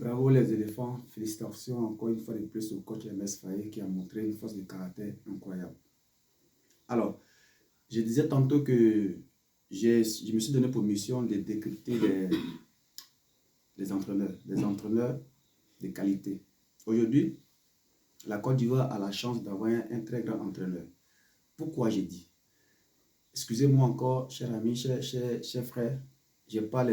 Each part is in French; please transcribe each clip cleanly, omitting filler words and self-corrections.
Bravo les éléphants, félicitations encore une fois de plus au coach MS Faye qui a montré une force de caractère incroyable. Alors, je disais tantôt que je me suis donné pour mission de décrypter des entraîneurs de qualité. Aujourd'hui, la Côte d'Ivoire a la chance d'avoir un très grand entraîneur. Pourquoi j'ai dit? Excusez-moi encore, chers amis, chers frères, je n'ai pas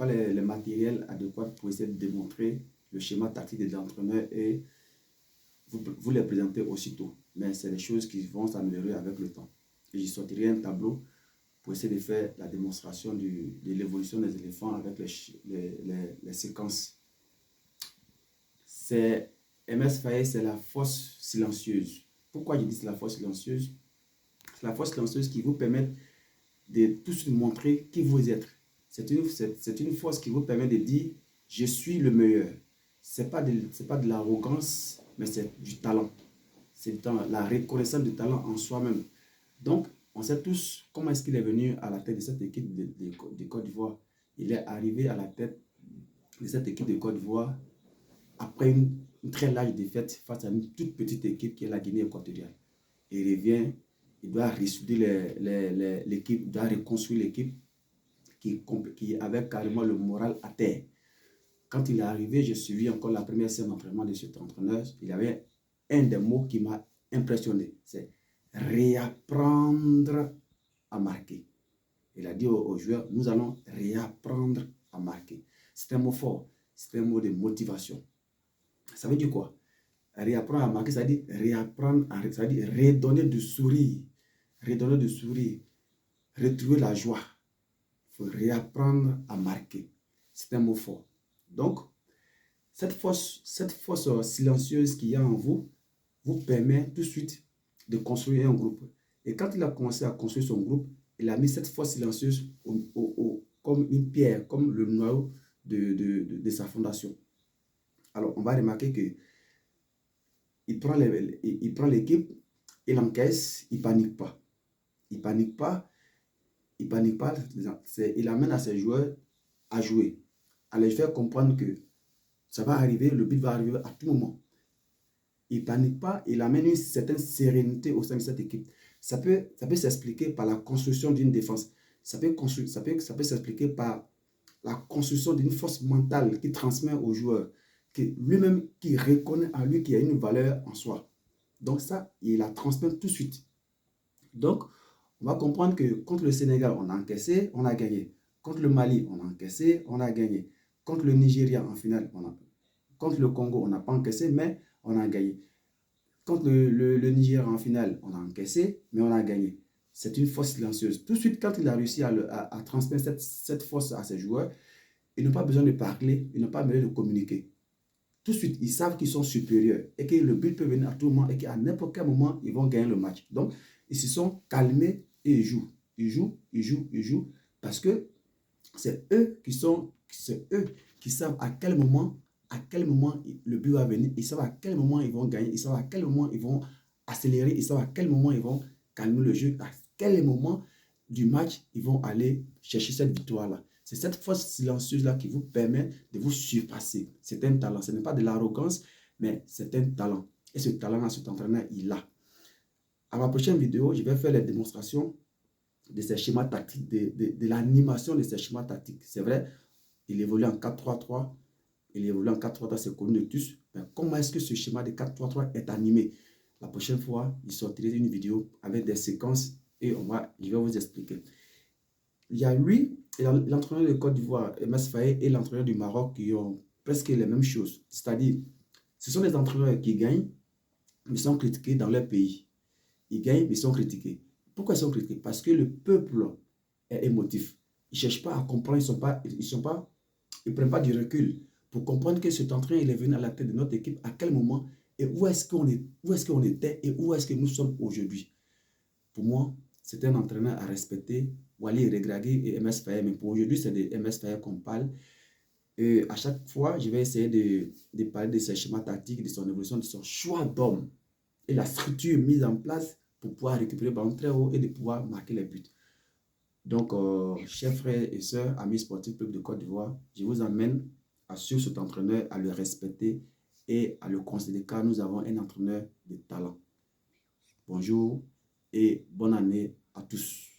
les matériels adéquats pour essayer de démontrer le schéma tactique de l'entraîneur et vous les présenter aussitôt. Mais c'est des choses qui vont s'améliorer avec le temps. Et je sortirai un tableau pour essayer de faire la démonstration de l'évolution des éléphants avec les séquences. C'est MS Faye, c'est la force silencieuse. Pourquoi je dis c'est la force silencieuse? C'est la force silencieuse qui vous permet de tout de suite montrer qui vous êtes. C'est une force qui vous permet de dire « je suis le meilleur ». Ce n'est pas de l'arrogance, mais c'est du talent. C'est la reconnaissance du talent en soi-même. Donc, on sait tous comment est-ce qu'il est venu à la tête de cette équipe de Côte d'Ivoire. Il est arrivé à la tête de cette équipe de Côte d'Ivoire après une très large défaite face à une toute petite équipe qui est la Guinée équatoriale. Il revient, il doit ressouder l'équipe, il doit reconstruire l'équipe qui avait carrément le moral à terre. Quand il est arrivé, j'ai suivi encore la première séance d'entraînement de cet entraîneur. Il y avait un des mots qui m'a impressionné, c'est réapprendre à marquer. Il a dit aux joueurs, nous allons réapprendre à marquer. C'est un mot fort, c'est un mot de motivation. Ça veut dire quoi? Réapprendre à marquer, ça veut dire réapprendre, ça veut dire redonner du sourire, retrouver la joie. Il faut réapprendre à marquer. C'est un mot fort. Donc, cette force silencieuse qu'il y a en vous, vous permet tout de suite de construire un groupe. Et quand il a commencé à construire son groupe, il a mis cette force silencieuse comme une pierre, comme le noyau de sa fondation. Alors, on va remarquer que il prend l'équipe, il encaisse, il ne panique pas. Il ne panique pas. Il amène à ses joueurs à jouer, à les faire comprendre que ça va arriver, le but va arriver à tout moment. Il ne panique pas, il amène une certaine sérénité au sein de cette équipe. Ça peut s'expliquer par la construction d'une défense. Ça peut s'expliquer par la construction d'une force mentale qui transmet aux joueurs, lui-même qui reconnaît en lui qu'il y a une valeur en soi. Donc ça, il la transmet tout de suite. Donc, on va comprendre que contre le Sénégal, on a encaissé, on a gagné. Contre le Mali, on a encaissé, on a gagné. Contre le Nigeria, en finale, contre le Congo, on n'a pas encaissé, mais on a gagné. Contre le Nigeria, en finale, on a encaissé, mais on a gagné. C'est une force silencieuse. Tout de suite, quand il a réussi à transmettre cette force à ses joueurs, ils n'ont pas besoin de parler, ils n'ont pas besoin de communiquer. Tout de suite, ils savent qu'ils sont supérieurs et que le but peut venir à tout moment et qu'à n'importe quel moment, ils vont gagner le match. Donc, ils se sont calmés et ils jouent. Ils jouent parce que c'est eux qui savent à quel moment le but va venir. Ils savent à quel moment ils vont gagner. Ils savent à quel moment ils vont accélérer. Ils savent à quel moment ils vont calmer le jeu. À quel moment du match ils vont aller chercher cette victoire-là. C'est cette force silencieuse-là qui vous permet de vous surpasser. C'est un talent. Ce n'est pas de l'arrogance, mais c'est un talent. Et ce talent-là, cet entraîneur, il l'a. À ma prochaine vidéo, je vais faire les démonstrations de ces schémas tactiques, de l'animation de ces schémas tactiques. C'est vrai, il évolue en 4-3-3. Il évolue en 4-3-3, c'est connu de tous. Mais comment est-ce que ce schéma de 4-3-3 est animé? La prochaine fois, je sortirai une vidéo avec des séquences et je vais vous expliquer. Il y a lui, l'entraîneur de Côte d'Ivoire, MS Faye, et l'entraîneur du Maroc qui ont presque les mêmes choses. C'est-à-dire, ce sont des entraîneurs qui gagnent, mais sont critiqués dans leur pays. Ils gagnent, mais sont critiqués. Pourquoi ils sont critiqués? Parce que le peuple est émotif. Ils ne cherchent pas à comprendre, ils ne prennent pas du recul pour comprendre que cet entraîneur il est venu à la tête de notre équipe, à quel moment, et où est-ce qu'on était, et où est-ce que nous sommes aujourd'hui. Pour moi, c'est un entraîneur à respecter, Wally Regragui et MS Faye. Mais pour aujourd'hui, c'est de MS Faye qu'on parle. Et à chaque fois, je vais essayer de parler de ses schémas tactiques, de son évolution, de son choix d'homme et la structure mise en place pour pouvoir récupérer le ballon très haut et de pouvoir marquer les buts. Donc, chers frères et sœurs, amis sportifs, peuple de Côte d'Ivoire, je vous emmène à suivre cet entraîneur, à le respecter et à le considérer car nous avons un entraîneur de talent. Bonjour et bonne année à tous.